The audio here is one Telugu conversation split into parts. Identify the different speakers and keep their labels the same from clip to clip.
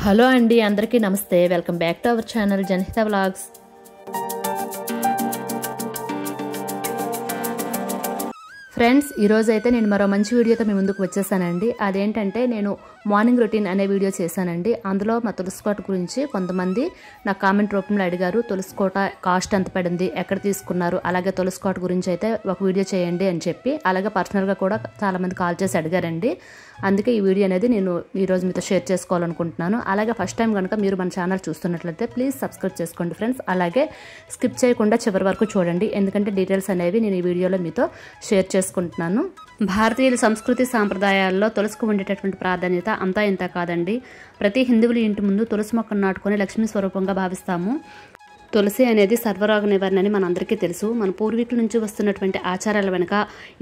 Speaker 1: హలో అండి, అందరికీ నమస్తే. Welcome back to our channel Janahita vlogs. Friends, ఈరోజు అయితే నేను మరో మంచి వీడియోతో మీ ముందుకు వచ్చేసానండి. అదేంటంటే నేను మార్నింగ్ రొటీన్ అనే వీడియో చేశానండి. అందులో మా తులసి కోట గురించి కొంతమంది నా కామెంట్ రూపంలో అడిగారు. తులసి కోట కాస్ట్ ఎంత పడింది, ఎక్కడ తీసుకున్నారు, అలాగే తులసి కోట గురించి అయితే ఒక వీడియో చేయండి అని చెప్పి, అలాగే పర్సనల్గా కూడా చాలామంది కాల్ చేసి అడిగారండి. అందుకే ఈ వీడియో అనేది నేను ఈరోజు మీతో షేర్ చేసుకోవాలనుకుంటున్నాను. అలాగే ఫస్ట్ టైం కనుక మీరు మన ఛానల్ చూస్తున్నట్లయితే ప్లీజ్ సబ్స్క్రైబ్ చేసుకోండి ఫ్రెండ్స్. అలాగే స్కిప్ చేయకుండా చివరి వరకు చూడండి, ఎందుకంటే డీటెయిల్స్ అనేవి నేను ఈ వీడియోలో మీతో షేర్ చేసుకుంటున్నాను. భారతీయుల సంస్కృతి సాంప్రదాయాల్లో తులసికి ఉండేటటువంటి ప్రాధాన్యత అంతా ఇంత కాదండి. ప్రతి హిందువుల ఇంటి ముందు తులసి మొక్కను నాటుకొని లక్ష్మీ స్వరూపంగా భావిస్తాము. తులసి అనేది సర్వరోగ నివారణ అని మనందరికీ తెలుసు. మన పూర్వీకుల నుంచి వస్తున్నటువంటి ఆచారాల వెనుక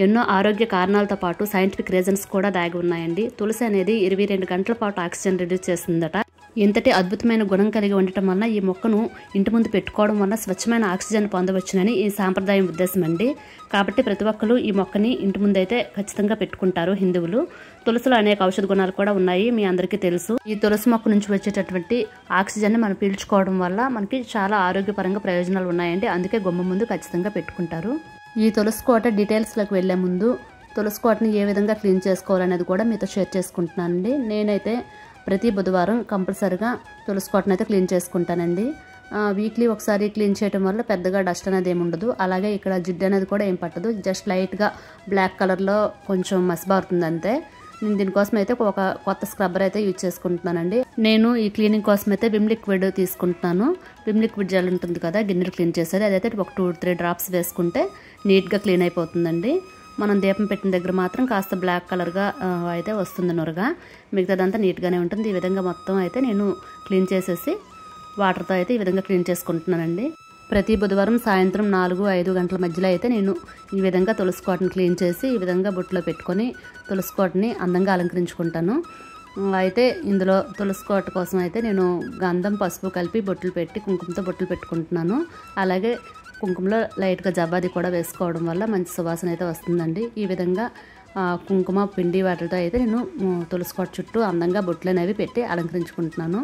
Speaker 1: ఎన్నో ఆరోగ్య కారణాలతో పాటు సైంటిఫిక్ రీజన్స్ కూడా దాగి ఉన్నాయండి. తులసి అనేది 22 గంటల పాటు ఆక్సిజన్ రిలీజ్ చేస్తుందట. ఇంతటి అద్భుతమైన గుణం కలిగి ఉండటం వలన ఈ మొక్కను ఇంటి ముందు పెట్టుకోవడం వల్ల స్వచ్ఛమైన ఆక్సిజన్ పొందవచ్చునని ఈ సాంప్రదాయం ఉద్దేశం అండి. కాబట్టి ప్రతి ఒక్కరు ఈ మొక్కని ఇంటి ముందు అయితే ఖచ్చితంగా పెట్టుకుంటారు హిందువులు. తులసిలో అనేక ఔషధ గుణాలు కూడా ఉన్నాయి, మీ అందరికీ తెలుసు. ఈ తులసి మొక్క నుంచి వచ్చేటటువంటి ఆక్సిజన్ని మనం పీల్చుకోవడం వల్ల మనకి చాలా ఆరోగ్యపరంగా ప్రయోజనాలు ఉన్నాయండి. అందుకే గుమ్మ ముందు ఖచ్చితంగా పెట్టుకుంటారు. ఈ తులసి కోట డీటెయిల్స్లోకి వెళ్లే ముందు తులసి కోటని ఏ విధంగా క్లీన్ చేసుకోవాలనేది కూడా మీతో షేర్ చేసుకుంటున్నానండి. నేనైతే ప్రతి బుధవారం కంపల్సరిగా తులసి కోటను అయితే క్లీన్ చేసుకుంటానండి. వీక్లీ ఒకసారి క్లీన్ చేయడం వల్ల పెద్దగా డస్ట్ అనేది ఏమి ఉండదు. అలాగే ఇక్కడ జిడ్డు అనేది కూడా ఏం పట్టదు. జస్ట్ లైట్గా బ్లాక్ కలర్లో కొంచెం మసిబారుతుంది అంతే. నేను దీనికోసం అయితే ఒక కొత్త స్క్రబ్బర్ అయితే యూజ్ చేసుకుంటున్నానండి. నేను ఈ క్లీనింగ్ కోసం అయితే విమ్ లిక్విడ్ తీసుకుంటున్నాను. విమ్ లిక్విడ్ జెల్ ఉంటుంది కదా, గిన్నెలు క్లీన్ చేసేది, అదైతే ఒక 2-3 డ్రాప్స్ వేసుకుంటే నీట్గా క్లీన్ అయిపోతుందండి. మనం దీపం పెట్టిన దగ్గర మాత్రం కాస్త బ్లాక్ కలర్గా అయితే వస్తుంది నొరగా, మిగతాదంతా నీట్గానే ఉంటుంది. ఈ విధంగా మొత్తం అయితే నేను క్లీన్ చేసేసి వాటర్తో అయితే ఈ విధంగా క్లీన్ చేసుకుంటున్నానండి. ప్రతి బుధవారం సాయంత్రం 4-5 గంటల మధ్యలో అయితే నేను ఈ విధంగా తులసి కోటను క్లీన్ చేసి ఈ విధంగా బొట్టులో పెట్టుకొని తులసి కోటని అందంగా అలంకరించుకుంటాను. అయితే ఇందులో తులసి కోట కోసం అయితే నేను గంధం, పసుపు కలిపి బొట్టులు పెట్టి కుంకుమతో బొట్టులు పెట్టుకుంటున్నాను. అలాగే కుంకుమలో లైట్గా జవ్వాది కూడా వేసుకోవడం వల్ల మంచి సువాసన అయితే వస్తుందండి. ఈ విధంగా కుంకుమ పిండి వాటితో అయితే నేను తులసి కోట చుట్టూ అందంగా బొట్లు అనేవి పెట్టి అలంకరించుకుంటున్నాను.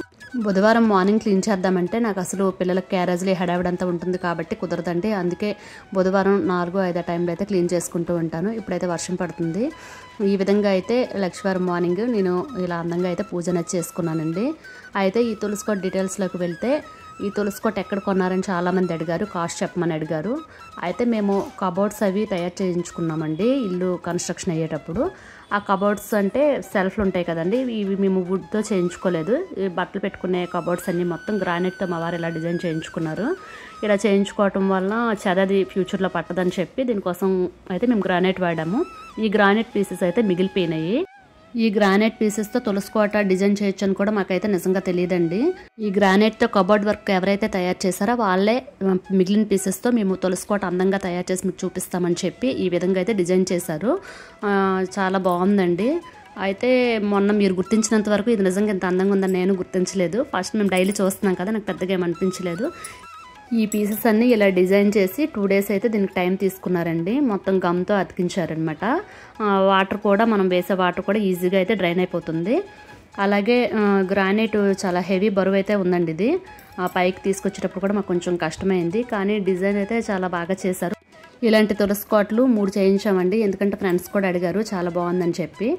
Speaker 1: బుధవారం మార్నింగ్ క్లీన్ చేద్దామంటే నాకు అసలు పిల్లలకి క్యారేజ్లు హడావిడంతా ఉంటుంది కాబట్టి కుదరదండి. అందుకే బుధవారం 4-5 టైంలో అయితే క్లీన్ చేసుకుంటూ ఉంటాను. ఇప్పుడైతే వర్షం పడుతుంది. ఈ విధంగా అయితే లక్ష్మీవారం మార్నింగ్ నేను ఇలా అందంగా అయితే పూజ అనేది చేసుకున్నానండి. అయితే ఈ తులసి కోట డీటెయిల్స్లోకి వెళ్తే ఈ తులసి కోట ఎక్కడ కొన్నారని చాలామంది అడిగారు, కాస్ట్ చెప్పమని అడిగారు. అయితే మేము కబోర్డ్స్ అవి తయారు చేయించుకున్నామండి ఇల్లు కన్స్ట్రక్షన్ అయ్యేటప్పుడు. ఆ కబోర్డ్స్ అంటే సెల్ఫ్లు ఉంటాయి కదండి, ఇవి మేము వుడ్తో చేయించుకోలేదు. ఈ బట్టలు పెట్టుకునే కబోర్డ్స్ అన్నీ మొత్తం గ్రానైట్తో మా వారు ఇలా డిజైన్ చేయించుకున్నారు. ఇలా చేయించుకోవటం వల్ల చెదది ఫ్యూచర్లో పట్టదని చెప్పి దీనికోసం అయితే మేము గ్రానైట్ వాడాము. ఈ గ్రానైట్ పీసెస్ అయితే మిగిలిపోయినాయి. ఈ గ్రానైట్ పీసెస్తో తులసి కోట డిజైన్ చేయొచ్చు అని కూడా మాకైతే నిజంగా తెలియదండి. ఈ గ్రానైట్తో కబోర్డ్ వర్క్ ఎవరైతే తయారు చేశారో వాళ్ళే మిగిలిన పీసెస్తో మేము తులసి కోట అందంగా తయారు చేసి మీకు చూపిస్తామని చెప్పి ఈ విధంగా అయితే డిజైన్ చేశారు. చాలా బాగుందండి. అయితే మొన్న మీరు గుర్తించినంత వరకు ఇది నిజంగా ఇంత అందంగా ఉందని నేను గుర్తించలేదు. ఫస్ట్ మేము డైలీ చూస్తున్నాం కదా, నాకు పెద్దగా ఏమనిపించలేదు. ఈ పీసెస్ అన్నీ ఇలా డిజైన్ చేసి 2 days అయితే దీనికి టైం తీసుకున్నారండి. మొత్తం గమ్తో అతికించారనమాట. వాటర్ కూడా మనం వేసే వాటర్ కూడా ఈజీగా అయితే డ్రైన్ అయిపోతుంది. అలాగే గ్రానైట్ చాలా హెవీ బరువు అయితే ఉందండి. ఇది పైకి తీసుకొచ్చేటప్పుడు కూడా మాకు కొంచెం కష్టమైంది, కానీ డిజైన్ అయితే చాలా బాగా చేశారు. ఇలాంటి తులసి కోటలు 3 చేయించామండి, ఎందుకంటే ఫ్రెండ్స్ కూడా అడిగారు చాలా బాగుందని చెప్పి.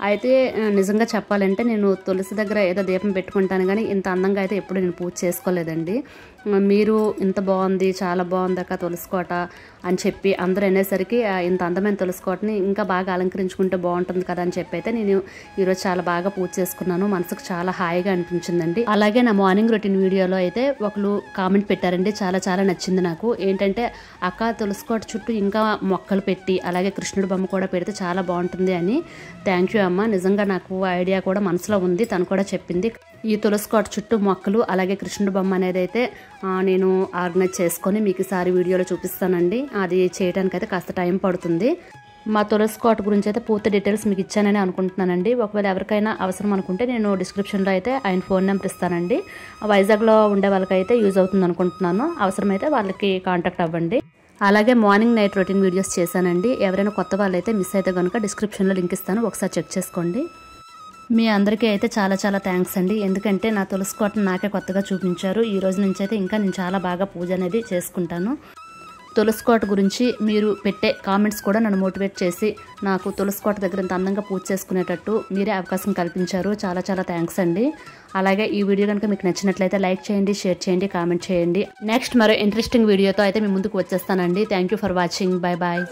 Speaker 1: అయితే నిజంగా చెప్పాలంటే నేను తులసి దగ్గర ఏదో దీపం పెట్టుకుంటాను కానీ ఇంత అందంగా అయితే ఎప్పుడు నేను పూజ చేసుకోలేదండి. మీరు ఇంత బాగుంది, చాలా బాగుంది అక్క తులసి కోట అని చెప్పి అందరూ అనేసరికి ఇంత అందమైన తులసి కోటని ఇంకా బాగా అలంకరించుకుంటే బాగుంటుంది కదా అని చెప్పి అయితే నేను ఈరోజు చాలా బాగా పూజ చేసుకున్నాను. మనసుకు చాలా హాయిగా అనిపించిందండి. అలాగే నా మార్నింగ్ రొటీన్ వీడియోలో అయితే ఒకరు కామెంట్ పెట్టారండి, చాలా చాలా నచ్చింది నాకు. ఏంటంటే అక్క తులసి కోట చుట్టూ ఇంకా మొక్కలు పెట్టి అలాగే కృష్ణుడి బొమ్మ కూడా పెడితే చాలా బాగుంటుంది అని. థ్యాంక్ యూ అమ్మ, నిజంగా నాకు ఐడియా కూడా మనసులో ఉంది, తను కూడా చెప్పింది. ఈ తులసి కోట చుట్టూ మొక్కలు అలాగే కృష్ణుడి బొమ్మ అనేది అయితే నేను ఆర్గనైజ్ చేసుకొని మీకు ఈసారి వీడియోలో చూపిస్తానండి. అది చేయడానికి అయితే కాస్త టైం పడుతుంది. మా తులసి కోట గురించి అయితే పూర్తి డీటెయిల్స్ మీకు ఇచ్చానని అనుకుంటున్నానండి. ఒకవేళ ఎవరికైనా అవసరం అనుకుంటే నేను డిస్క్రిప్షన్లో అయితే ఆయన ఫోన్ నెంబర్ ఇస్తానండి. వైజాగ్లో ఉండే వాళ్ళకైతే యూజ్ అవుతుంది అనుకుంటున్నాను. అవసరమైతే వాళ్ళకి కాంటాక్ట్ అవ్వండి. అలాగే మార్నింగ్ నైట్ రొటీన్ వీడియోస్ చేశానండి. ఎవరైనా కొత్త వాళ్ళైతే మిస్ అయితే కనుక డిస్క్రిప్షన్లో లింక్ ఇస్తాను, ఒకసారి చెక్ చేసుకోండి. మీ అందరికీ అయితే చాలా చాలా థ్యాంక్స్ అండి. ఎందుకంటే నా తులసి కోటను నాకే కొత్తగా చూపించారు. ఈ రోజు నుంచి అయితే ఇంకా నేను చాలా బాగా పూజ అనేది చేసుకుంటాను. తులసి కోట గురించి మీరు పెట్టే కామెంట్స్ కూడా నన్ను మోటివేట్ చేసి నాకు తులసి కోట దగ్గర ఇంత అందంగా పూజ చేసుకునేటట్టు మీరే అవకాశం కల్పించారు. చాలా చాలా థ్యాంక్స్ అండి. అలాగే ఈ వీడియో కనుక మీకు నచ్చినట్లయితే లైక్ చేయండి, షేర్ చేయండి, కామెంట్ చేయండి. నెక్స్ట్ మరో ఇంట్రెస్టింగ్ వీడియోతో అయితే మీ ముందుకు వచ్చేస్తానండి. Thank you for watching. Bye bye.